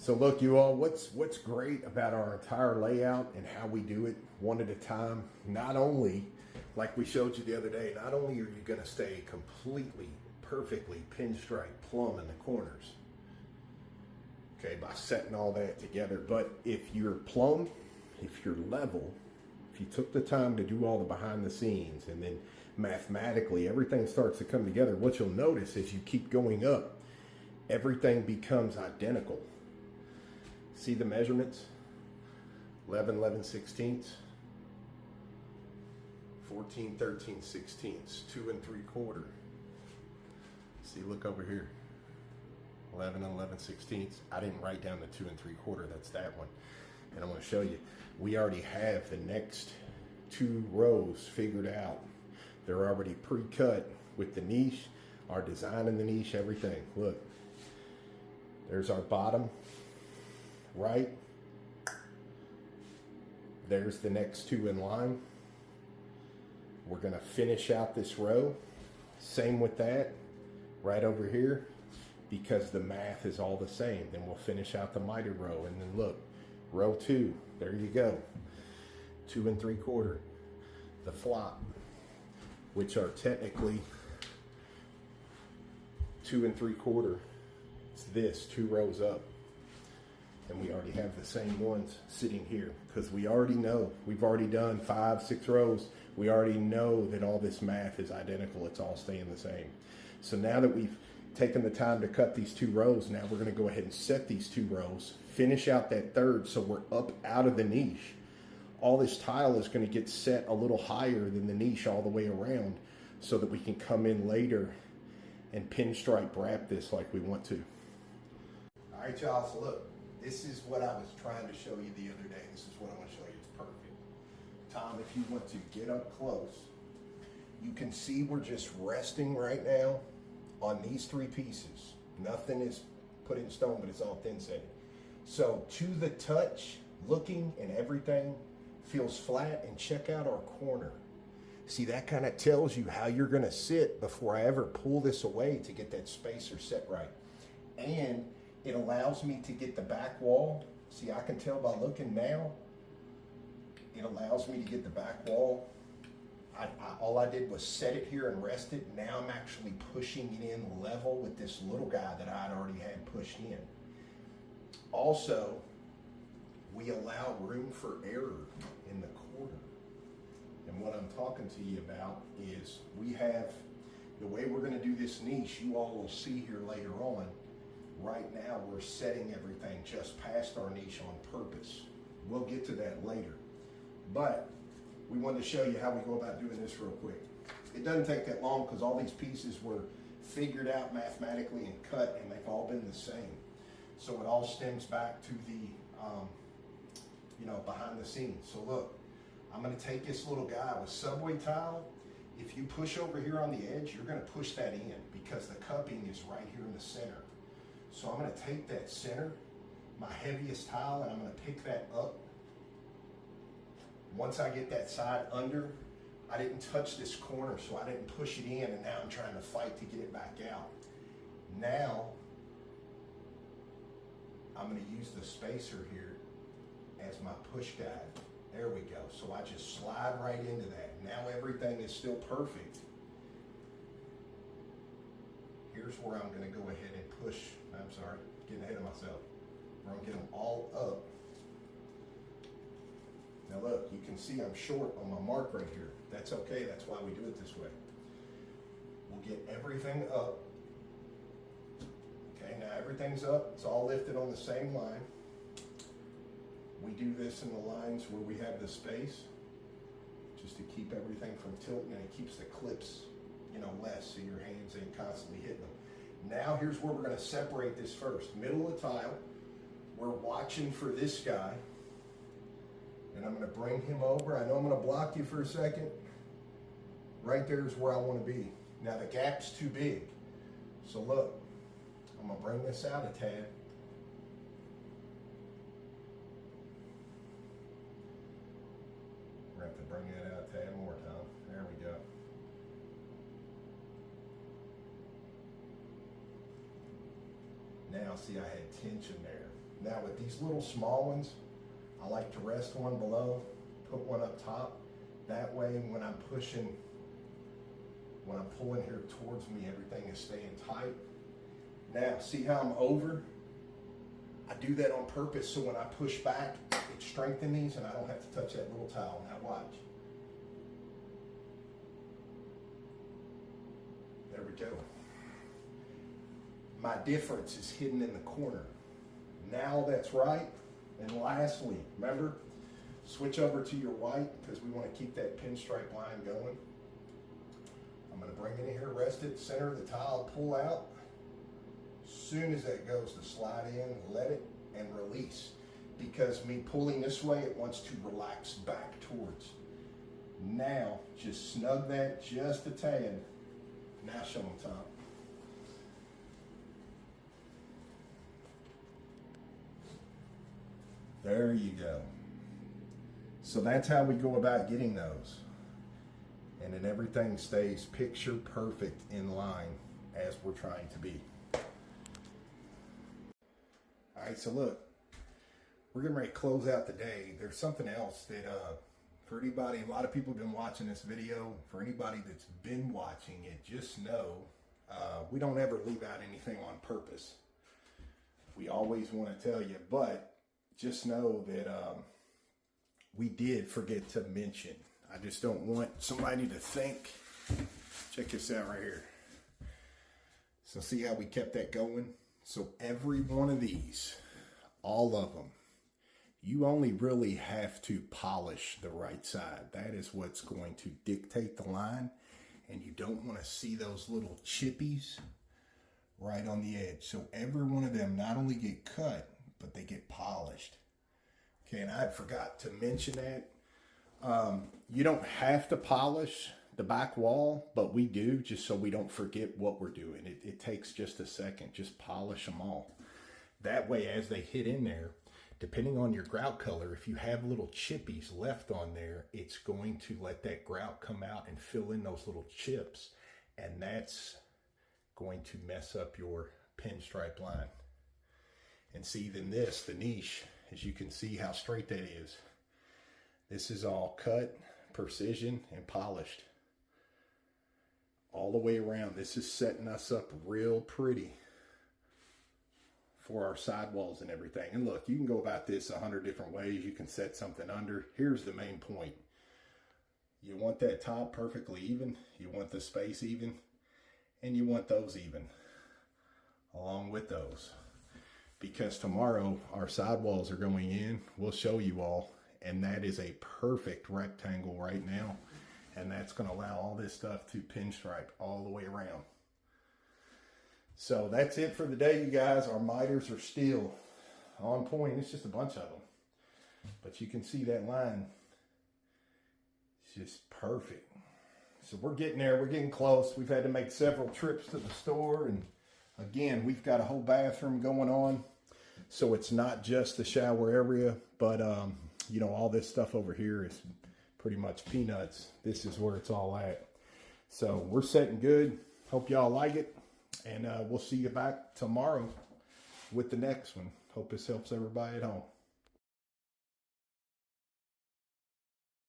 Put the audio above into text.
So look, you all, what's great about our entire layout and how we do it one at a time, not only, like we showed you the other day, not only are you gonna stay completely, perfectly pinstripe plumb in the corners, okay, by setting all that together, but if you're plumb, if you're level, if you took the time to do all the behind the scenes and then mathematically everything starts to come together, what you'll notice as you keep going up, everything becomes identical. See the measurements? 11, 11 sixteenths, 14, 13 sixteenths, 2 3/4. See, look over here. 11 and 11 sixteenths. I didn't write down the 2 3/4, that's that one. And I'm gonna show you, we already have the next 2 rows figured out. They're already pre-cut with the niche, our design in the niche, everything. Look, there's our bottom, right? There's the next 2 in line. We're gonna finish out this row. Same with that, right over here, because the math is all the same. Then we'll finish out the mitered row, and then look, row 2, there you go. 2 3/4, the flop, which are technically 2 3/4. It's this, 2 rows up. And we already have the same ones sitting here because we already know, we've already done 5, 6 rows. We already know that all this math is identical. It's all staying the same. So now that we've taken the time to cut these 2 rows, now we're going to go ahead and set these 2 rows, finish out that third so we're up out of the niche. All this tile is going to get set a little higher than the niche all the way around so that we can come in later and pinstripe wrap this like we want to. All right, y'all, so look. This is what I was trying to show you the other day. This is what I want to show you. It's perfect. Tom, if you want to get up close, you can see we're just resting right now on these 3 pieces. Nothing is put in stone, but it's all thin setting. So to the touch, looking and everything feels flat, and check out our corner. See, that kind of tells you how you're going to sit before I ever pull this away to get that spacer set right. And it allows me to get the back wall. See, I can tell by looking now, it allows me to get the back wall. All I did was set it here and rest it. Now I'm actually pushing it in level with this little guy that I'd already had pushed in. Also, we allow room for error in the corner. And what I'm talking to you about is we have, the way we're gonna do this niche, you all will see here later on. Right now, we're setting everything just past our niche on purpose. We'll get to that later. But we wanted to show you how we go about doing this real quick. It doesn't take that long because all these pieces were figured out mathematically and cut, and they've all been the same. So it all stems back to the, behind the scenes. So look, I'm gonna take this little guy with subway tile. If you push over here on the edge, you're gonna push that in because the cupping is right here in the center. So I'm going to take that center, my heaviest tile, and I'm going to pick that up. Once I get that side under, I didn't touch this corner, so I didn't push it in, and now I'm trying to fight to get it back out. Now, I'm going to use the spacer here as my push guide. There we go. So I just slide right into that. Now everything is still perfect. Here's where I'm going to go ahead and push. I'm sorry, getting ahead of myself. We're going to get them all up. Now look, you can see I'm short on my mark right here. That's okay, that's why we do it this way. We'll get everything up. Okay, now everything's up. It's all lifted on the same line. We do this in the lines where we have the space, just to keep everything from tilting, and it keeps the clips less, so your hands ain't constantly hitting them. Now here's where we're going to separate this first. Middle of the tile, we're watching for this guy, and I'm going to bring him over. I know I'm going to block you for a second. Right there is where I want to be. Now the gap's too big, so look, I'm going to bring this out a tad. We're going to have to bring that out a tad more, Tom. There we go. Now, see, I had tension there. Now with these little small ones, I like to rest one below, put one up top. That way when I'm pushing, when I'm pulling here towards me, everything is staying tight. Now, see how I'm over? I do that on purpose so when I push back, it strengthens these and I don't have to touch that little towel. Now watch. There we go. My difference is hidden in the corner. Now that's right. And lastly, remember, switch over to your white because we want to keep that pinstripe line going. I'm going to bring it in here, rest it, center of the tile, pull out. As soon as that goes to slide in, let it and release. Because me pulling this way, it wants to relax back towards. Now, just snug that just a tad. Now show them top. There you go. So that's how we go about getting those. And then everything stays picture perfect in line as we're trying to be. All right, so look, we're getting ready to close out the day. There's something else that, for anybody, a lot of people have been watching this video. For anybody that's been watching it, just know we don't ever leave out anything on purpose. We always want to tell you, but just know that we did forget to mention. I just don't want somebody to think. Check this out right here. So see how we kept that going? So every one of these, all of them, you only really have to polish the right side. That is what's going to dictate the line. And you don't want to see those little chippies right on the edge. So every one of them not only get cut, but they get polished. Okay, and I forgot to mention that. You don't have to polish the back wall, but we do just so we don't forget what we're doing. It takes just a second. Just polish them all. That way, as they hit in there, depending on your grout color, if you have little chippies left on there, it's going to let that grout come out and fill in those little chips. And that's going to mess up your pinstripe line. And see, then this, the niche, as you can see how straight that is. This is all cut, precision, and polished. All the way around. This is setting us up real pretty for our sidewalls and everything. And look, you can go about this 100 different ways. You can set something under. Here's the main point. You want that top perfectly even. You want the space even. And you want those even. Along with those. Because tomorrow our sidewalls are going in. We'll show you all. And that is a perfect rectangle right now. And that's going to allow all this stuff to pinstripe all the way around. So that's it for the day, you guys. Our miters are still on point. It's just a bunch of them. But you can see that line. It's just perfect. So we're getting there. We're getting close. We've had to make several trips to the store. And again, we've got a whole bathroom going on. So it's not just the shower area. But, you know, all this stuff over here is pretty much peanuts. This is where it's all at. So we're setting good. Hope y'all like it. And we'll see you back tomorrow with the next one. Hope this helps everybody at home.